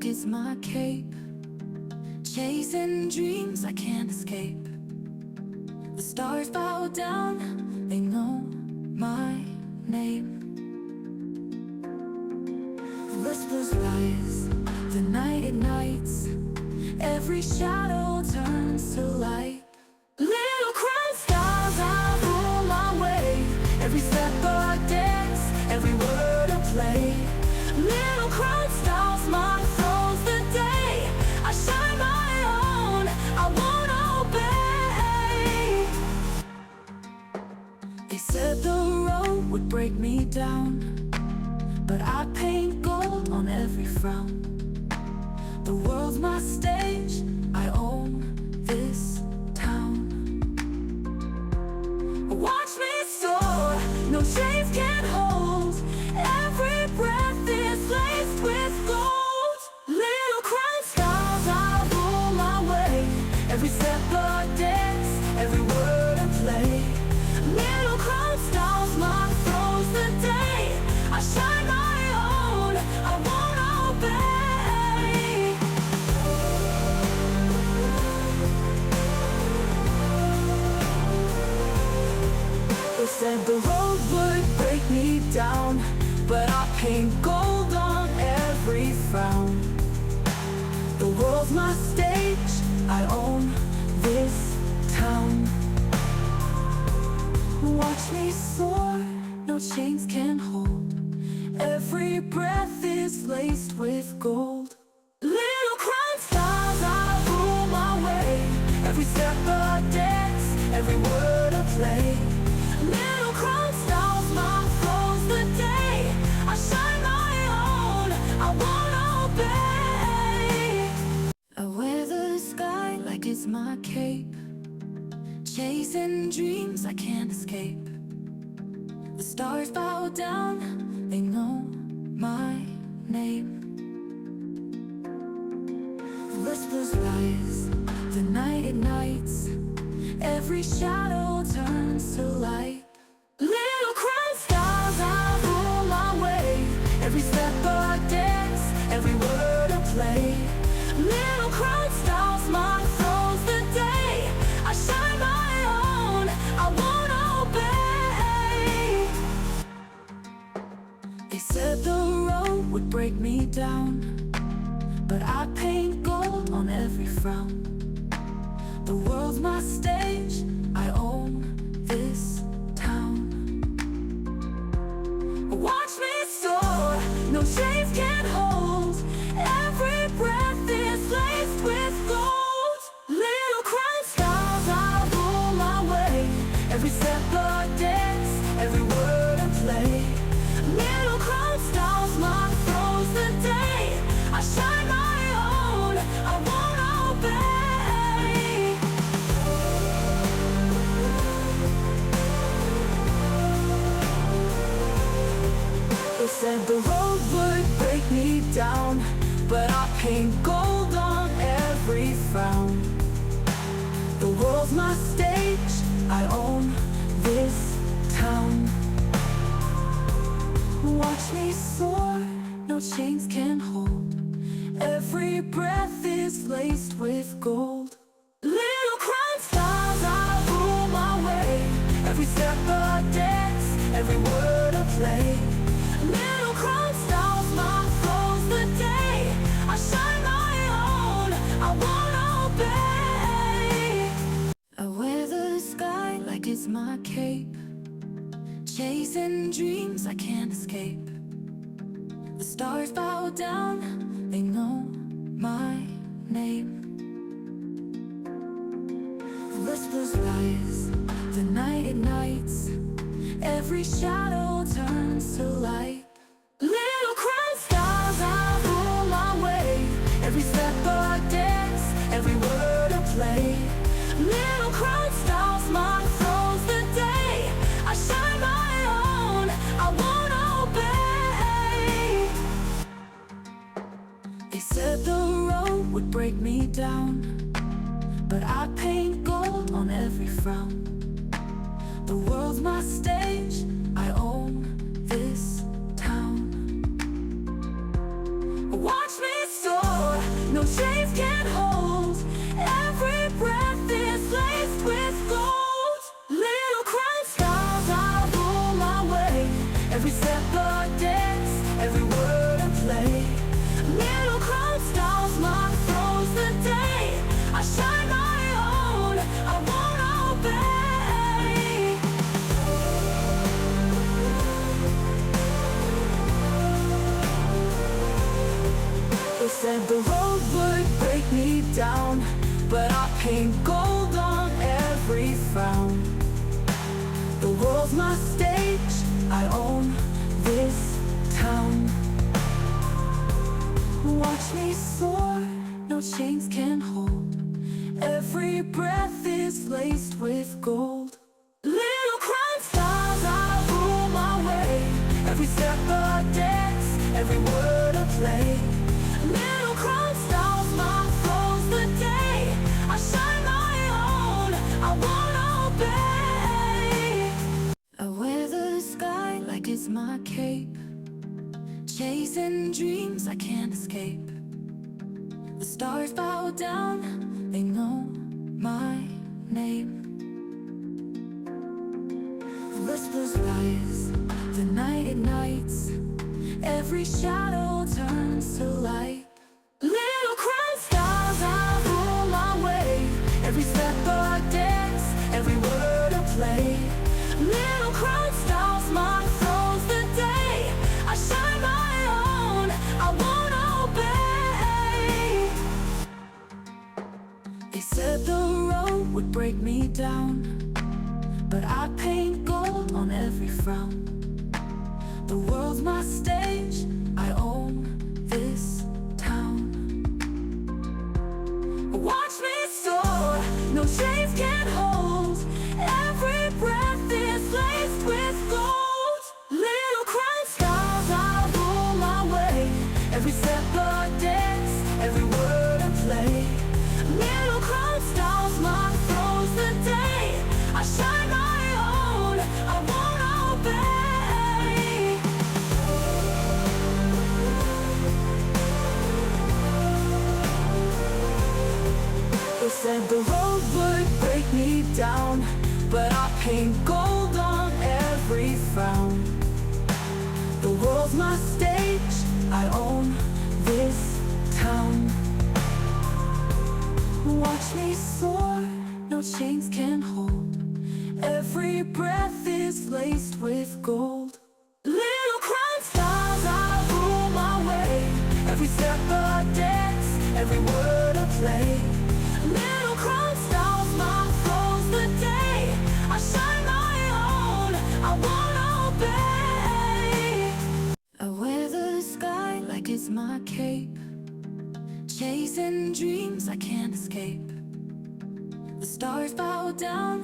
like it's my cape. Chasing dreams I can't escape. The stars bow down, they know my name. The whispers rise, the night ignites. Every shadow turns to light. Little crown stars, I rule my way. Every step a dance, every word a play. Little crown stars, my throne's the day. I shine my own, I won't obey. They said the road would break me down, but I paint gold on every frown. The world's my stage, I own this town. Watch me soar, no chains can hold. Every breath is laced with gold. Little crown stars, I rule my way. Every step a dance, every word a play. Little crown stars, my throne's the day. I shine my own, I won't obey. They said the road would break me down, but I paint gold on every frown. The world's my stage, I own this town. Watch me soar, no chains can hold. Every breath is laced with gold. Little crown stars, I rule my way. Every step a dance, every word a play. Little crown stars, my throne's the day. I shine my own, I won't obey. I wear the sky like it's my cape. Chasing dreams I can't escape. The stars bow down, they know my name. The whispers rise, the night ignites. Every shadow turns to light. Little crown stars, I rule my way. Every step a dance, every word a play. Little crown stars, my throne's the day. I shine my own, I won't obey. They said the road would break me down, but I paint gold on every frown. The world's my stage, I own this town. Watch me soar, no chains can hold. Every breath is laced with gold. Little crown stars, I rule my way. Every step a dance, every word a play. Little crown stars, my throne's the day. I shine my own, I won't obey. They said the road would break me down, but I paint gold on every frown. The world's my stage, I own this town. Watch me soar, no chains can hold. Every breath is laced with gold. Little crown stars, I rule my way. Every step a dance, every word a play. Little crown stars, my throne's the day. I shine my own, I won't obey. I wear the sky like it's my cape. Chasing dreams I can't escape. The stars bow down, they know my name. The whispers rise, the night ignites. Every shadow turns to light. Little crown stars, I rule my way. Every step a dance, every word a play. Little crown stars, my throne's the day. I shine my own, I won't obey. They said the road would break me down, but I paint gold on every frown. The world's my stage, I own this town. Watch me soar, no chains can hold. Every breath is laced with gold. Little crown styles, I rule my way. Every step a dance, every word a play. Little crown styles, my throne's the day. I shine my own, I won't obey. They said the road would break me down, but I paint gold on every frown. The world's my stage, I own this town. Watch me soar, no chains can hold. Every breath is laced with gold. Little crown styles, I rule my way. Every step a dance, every word a play. Little crown styles, my throne's the day. I shine my own, I won't obey. I weather the sky like it's my cape, chasing dreams I can't escape. The stars bow down, they know my name. The whispers rise, the night ignites. Every shadow turns to light. Little crown stars, I rule my way. Every step a dance, every word a play. Little crown stars, my throne's the day. I shine my own, I won't obey. They said the road would break me down, but I paint gold on every frown. The world's my stage, I own this town. Watch me soar, no chains can hold. Every breath is laced with gold. Little crown styles, I rule my way. Every step a dance, every word a play. Little crown styles, my throne's the day. I shine my own, I won't obey. They said the road would break me down, but I paint gold on every frown. The world's my stage, I own this town. Watch me soar, no chains can hold. Every breath is laced with gold. Little crown stars, I rule my way. Every step a dance, every word a play. Little crown stars, my throne's the day. I shine my own, I won't obey. I weather the sky like it's my cape, chasing dreams I can't escape. The stars bow down,